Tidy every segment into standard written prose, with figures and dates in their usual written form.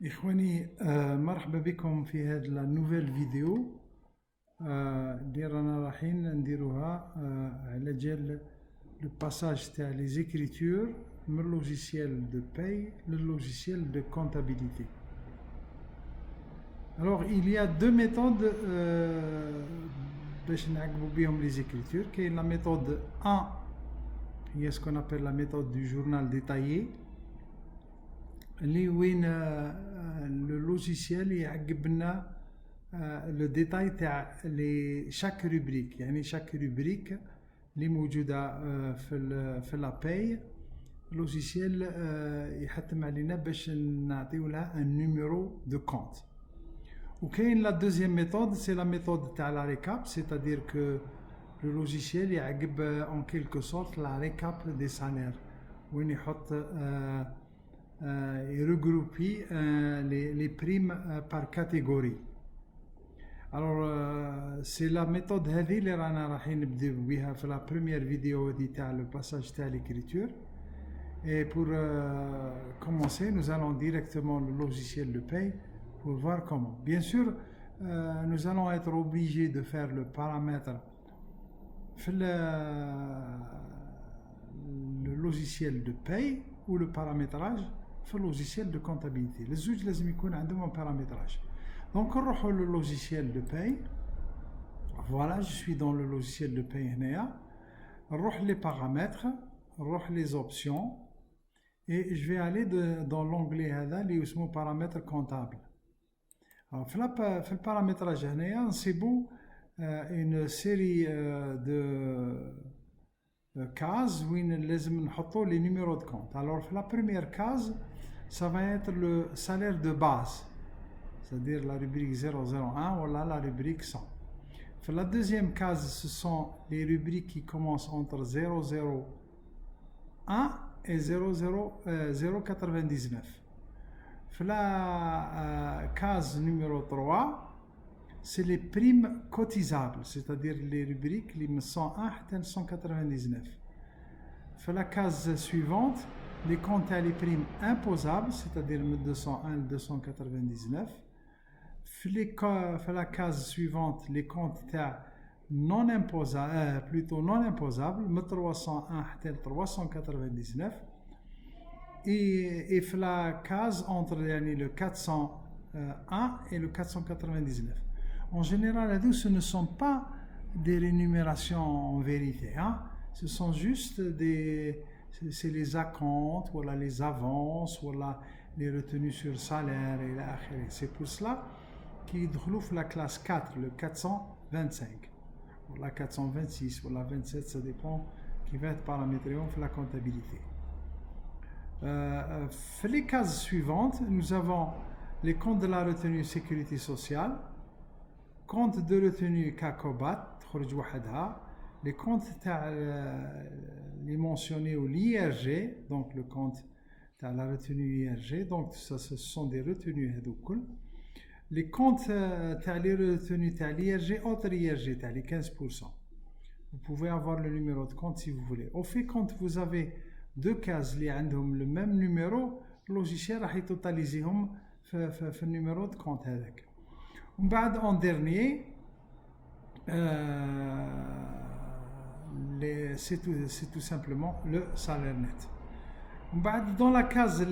إخواني مرحبا بكم في هذه النوفيل فيديو اللي رانا رايحين نديروها على جال لو باساج تاع لي زيكريتور من لوجيسيال دو باي للوجيسيال دو كونتابيليتي. Alors il y a deux méthodes باش نعقبوا بهم لي زيكريتور. كاين لا ميثود 1 هي ce qu'on appelle la méthode du journal détaillé اللي وين لو لوجيسيال يعقب لنا لو ديتاي تاع لي شاك روبريك، يعني شاك روبريك اللي موجوده في لا باي لوجيسيال يحتم علينا باش نعطيو لها ان نيميرو دو كونت. وكاين لا دوزيام ميثود سي لا ميثود تاع لا ريكاب، سيتادير كو لو لوجيسيال يعقب اون كيلكو سورت لا ريكاب دي سالير وين يحط regrouper les primes par catégorie. Alors c'est la méthode هذه اللي رانا رايحين نبداو بها في la première vidéo دي تاع le passage تاع l'écriture. Et pour commencer, nous allons directement le logiciel de paye pour voir comment. Bien sûr, nous allons être obligés de faire le paramètre في le logiciel de paye ou le paramétrage في logiciel de comptabilité. الزوج لازم يكون عندهم un paramétrage. Donc نروحوا le logiciel de paye. Voilà, je suis dans le logiciel de paye هنايا. نروح les paramètres, نروح les options et je vais aller dans l'onglet هذا اللي اسمه paramètres comptables. Alors في البارامتراج هنايا نصيبوا une série de cases où لازم نحطوا les numéros de compte. Alors la première case ça va être le salaire de base, c'est-à-dire la rubrique 001 ou la rubrique 100. La deuxième case, ce sont les rubriques qui commencent entre 001 et 099. La case numéro 3, c'est les primes cotisables, c'est-à-dire les rubriques les 101 et 199. La case suivante, les comptes à les primes imposables, c'est-à-dire 201 et 299. La case suivante, les comptes non imposables, plutôt non imposables, 301 et 399. Et la case entre le 401 et le 499. En général, ce ne sont pas des rémunérations en vérité, hein? Ce sont juste c'est les acomptes, voilà, les avances, voilà, les retenues sur salaire et là. C'est pour cela qu'ils trouvent la classe 4, le 425, ou la 426, ou la 27, ça dépend qui va être paramétré pour la comptabilité. Les cases suivantes, nous avons les comptes de la retenue sécurité sociale, compte de retenue CACOBAT, les comptes les mentionnés au l'IRG, donc le compte de la retenue IRG, donc ça, ce sont des retenues. Les comptes les retenues de l'IRG, autre IRG, les 15%. Vous pouvez avoir le numéro de compte si vous voulez. Au fait, quand vous avez deux cases qui ont le même numéro, le logiciel va totaliser le numéro de compte. En dernier, c'est tout simplement le salaire net. Dans la case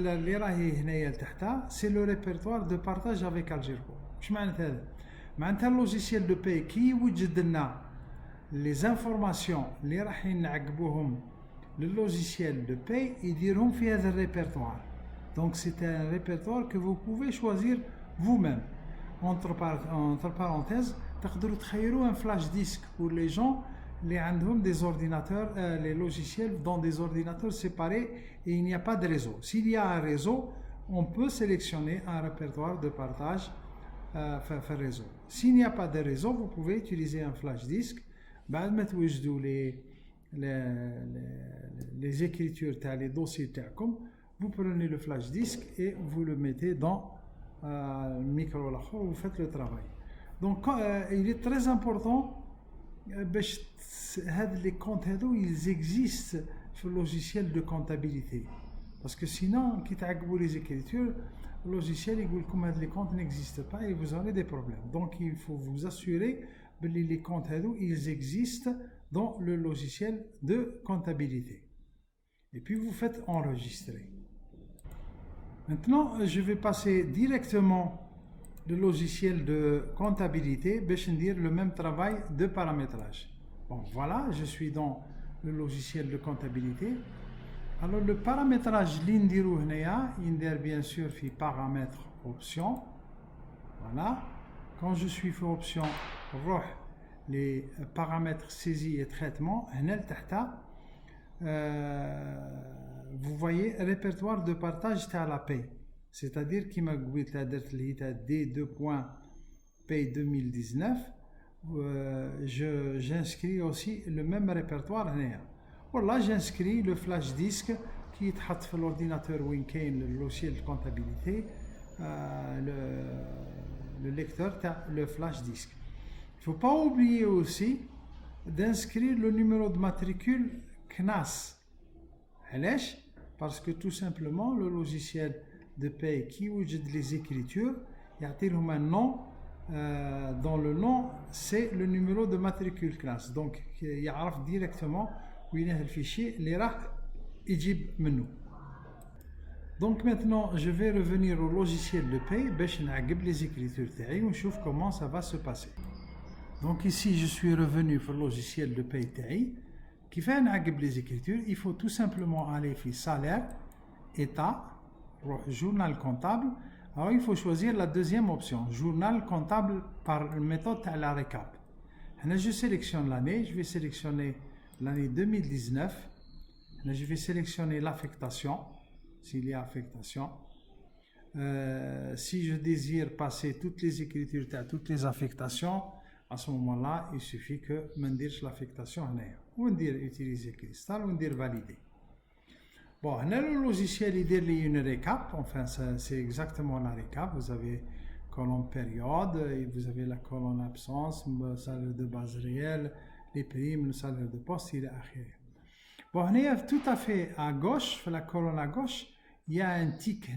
c'est le répertoire de partage avec Algerco. Je معناتها le logiciel de paye qui يوجد لنا les informations اللي راح نعقبوهم le logiciel de paye يديرهم في هذا الريبرتوار. Donc c'est un répertoire que vous pouvez choisir vous-même. Entre parenthèses, تقدروا تخيروا un flash disk pour les gens les عندهم des ordinateurs, les logiciels dans des ordinateurs séparés et il n'y a pas de réseau. S'il y a un réseau, on peut sélectionner un répertoire de partage réseau. S'il n'y a pas de réseau, vous pouvez utiliser un flash disk. بعد ما توجدوا les écritures les dossiers تاعكم, vous prenez le flash disk et vous le mettez dans le micro l'akhor, vous faites le travail. Donc il est très important les comptes ils existent sur le logiciel de comptabilité parce que sinon qui t'accroît les écritures le logiciel il dit que les comptes n'existent pas et vous aurez des problèmes. Donc il faut vous assurer que les comptes ils existent dans le logiciel de comptabilité. Et puis vous faites enregistrer. Maintenant, je vais passer directement le logiciel de comptabilité, pour dire le même travail de paramétrage. Bon, voilà, je suis dans le logiciel de comptabilité. Alors, le paramétrage l'indirou hneya, indir bien sûr fi paramètres options. Voilà. Quand je suis fait option, les paramètres saisie et traitement, vous voyez répertoire de partage à la paye. C'est-à-dire qu'il m'a dit D2.paye 2019. J'inscris aussi le même répertoire. Voilà, j'inscris le flash disk qui est dans l'ordinateur Wincain, le logiciel de comptabilité, le lecteur, le flash disk. Il ne faut pas oublier aussi d'inscrire le numéro de matricule CNAS. Parce que tout simplement, le logiciel de paye qui ouvre les écritures, il y a un nom. Dans le nom, c'est le numéro de matricule CNAS. Donc, il y a directement où il y a le fichier, les menu. Donc maintenant, je vais revenir au logiciel de paye, pour les écritures et on voit comment ça va se passer. Donc ici, je suis revenu sur le logiciel de paye TAI. Qui fait les écritures, il faut tout simplement aller sur salaire, état, journal comptable. Alors il faut choisir la deuxième option, journal comptable par méthode à la récap. Je sélectionne l'année, je vais sélectionner l'année 2019. Je vais sélectionner l'affectation, s'il y a affectation. Si je désire passer toutes les écritures à toutes les affectations, à ce moment-là, il suffit que je dise l'affectation. On va dire utiliser cristal, on va dire valider. Bon, le logiciel il dit une récap, enfin c'est exactement la récap. Vous avez colonne période, et vous avez la colonne absence, le salaire de base réel, les primes, le salaire de poste, il est akhiri. Bon, tout à fait à gauche, la colonne à gauche, il y a un tic.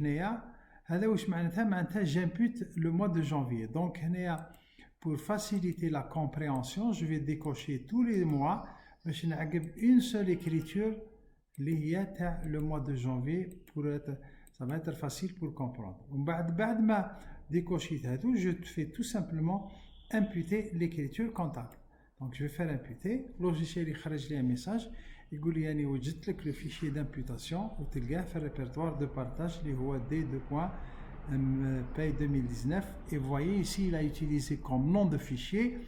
J'impute le mois de janvier. Donc, pour faciliter la compréhension, je vais décocher tous les mois. Je vais une seule écriture, le mois de janvier, ça va être facile pour comprendre. Je fais tout simplement imputer l'écriture comptable. Donc, je vais faire imputer. Le logiciel il خرج لي un message. Il dit que le fichier d'imputation ou le répertoire de partage qui est D2.paye 2019 et vous voyez ici il a utilisé comme nom de fichier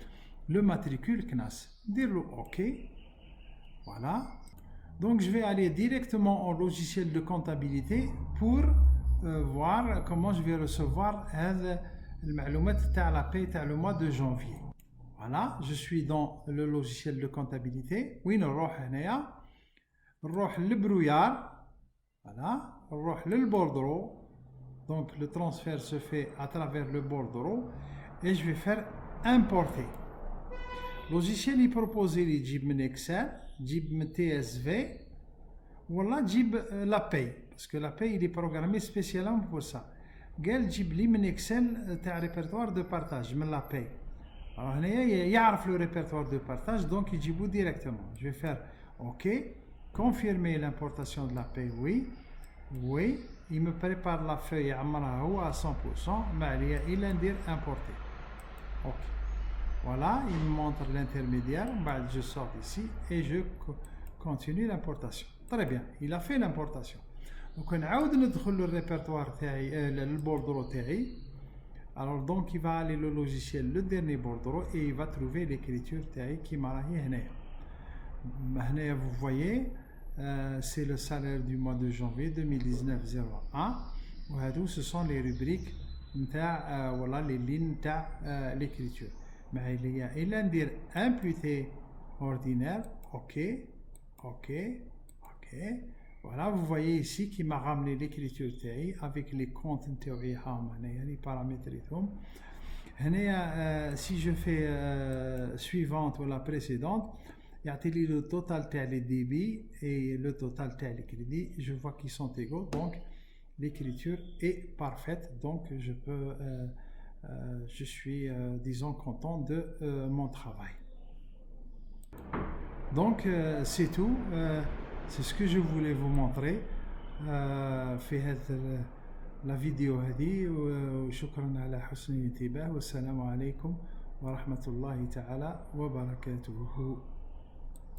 le matricule CNAS. Dire-le OK. Voilà. Donc je vais aller directement au logiciel de comptabilité pour voir comment je vais recevoir la paye le mois de janvier. Voilà, je suis dans le logiciel de comptabilité. Oui, nous allons le brouillard. Voilà, le bordereau. Donc le transfert se fait à travers le bordereau et je vais faire importer. Le logiciel il propose les Excel, TSV, voilà, la paye. Parce que la paye il est programmé spécialement pour ça. قال جيب لي من Excel تاع répertoire de partage من la paye. Alors, il y a le répertoire de partage, donc il dit directement. Je vais faire OK, confirmer l'importation de la paye, oui, oui. Il me prépare la feuille à 100%, mais il a dit importer. OK. Voilà, il me montre l'intermédiaire. Je sors ici et je continue l'importation. Très bien, il a fait l'importation. Donc, on a le répertoire, le bordereau TAI. Alors donc il va aller le logiciel, le dernier bordereau et il va trouver l'écriture TAI qui m'a dit. Vous voyez, c'est le salaire du mois de janvier 2019-01. Ce sont les rubriques, voilà les lignes de l'écriture. Mais il a dit imputé ordinaire, OK, OK, OK. Voilà, vous voyez ici qu'il m'a ramené l'écriture TAI avec les comptes théorie, les paramètres. Si je fais suivante ou la précédente, il y a le total des débits et le total des crédits. Je vois qu'ils sont égaux, donc l'écriture est parfaite, donc je suis, disons, content de mon travail. Donc c'est tout, c'est ce que je voulais vous montrer في هذا la vidéo هذه. وشكرا على حسن الانتباه، والسلام عليكم ورحمة الله تعالى وبركاته.